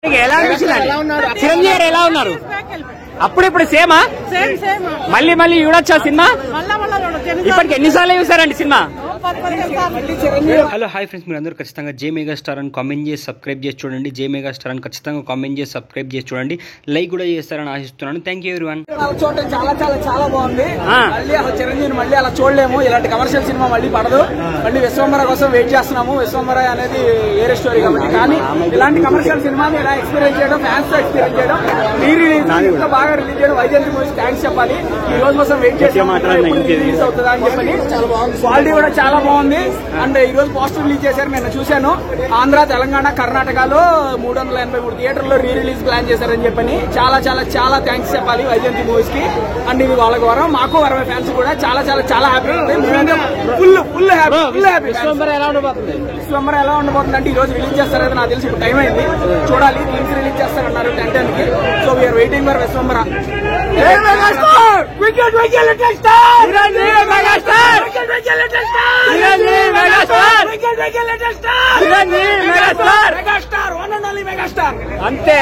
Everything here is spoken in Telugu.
ఎలా అనిపించింది? చిరంజీవి గారు ఎలా ఉన్నారు? అప్పుడిప్పుడు సేమా? మళ్ళీ మళ్ళీ చూడొచ్చా సినిమా? ఇప్పటికి ఎన్నిసార్లు చూసారండి సినిమా? హలో హాయ్ ఫ్రెండ్స్, మీరు అందరూ ఖచ్చితంగా జే మెగా స్టార్ అని కామెంట్ చేసి సబ్స్క్రైబ్ చేసి చూడండి. జే మెగా స్టార్ అని ఖచ్చితంగా కామెంట్ చేసి సబ్స్క్రైబ్ చేసి చూడండి. లైక్ కూడా చేస్తారని ఆశిస్తున్నాను. Thank you everyone. చూడటం చాలా చాలా చాలా బాగుంది. మళ్ళీ అసలు చిరంజీవిని మళ్ళీ అలా చూడలేము. ఇలాంటి కమర్షియల్ సినిమా మళ్ళీ పడదు. మళ్ళీ విశ్వంబర కోసం వెయిట్ చేస్తున్నాము. విశ్వంబర అనేది వేరే స్టోరీ కాబట్టి, కానీ ఇలాంటి కమర్షియల్ సినిమాని ఇలా ఎక్స్పీరియన్స్ చేయడం, ఫ్యాన్స్ తో ఎక్స్పీరియన్స్ చేయడం, రీరిలీజ్ బాగా రిలీజ్ చేయడం, వైజయంతి మూవీస్ థ్యాంక్స్ చెప్పాలి. ఈ రోజు కోసం వెయిట్ చేసి రిలీజ్ అవుతుందా అని చెప్పని. క్వాలిటీ కూడా చాలా బాగుంది. అండ్ ఈ రోజు పోస్టర్ రిలీజ్ చేశారు, నేను చూశాను. ఆంధ్ర, తెలంగాణ, కర్ణాటకలో 383 థియేటర్లో రీ రిలీజ్ ప్లాన్ చేశారని చెప్పని చాలా చాలా చాలా థ్యాంక్స్ చెప్పాలి వైజయంతి మూవీస్ కి. అండ్ ఇది వాళ్ళకి వరం, మాకు వరమే ఫ్యాన్స్ కూడా చాలా చాలా చాలా హ్యాపీ ఉంది. Full happy. విశ్వంబర ఎలా ఉండబోతుంది అంటే ఈ రోజు రిలీజ్ చేస్తారు కదా, నాకు తెలిసి ఇప్పుడు టైం అయింది చూడాలి. థింగ్స్ రిలీజ్ చేస్తారన్నారు 10 కి. So we are waiting for Vishwambhara. అంతే.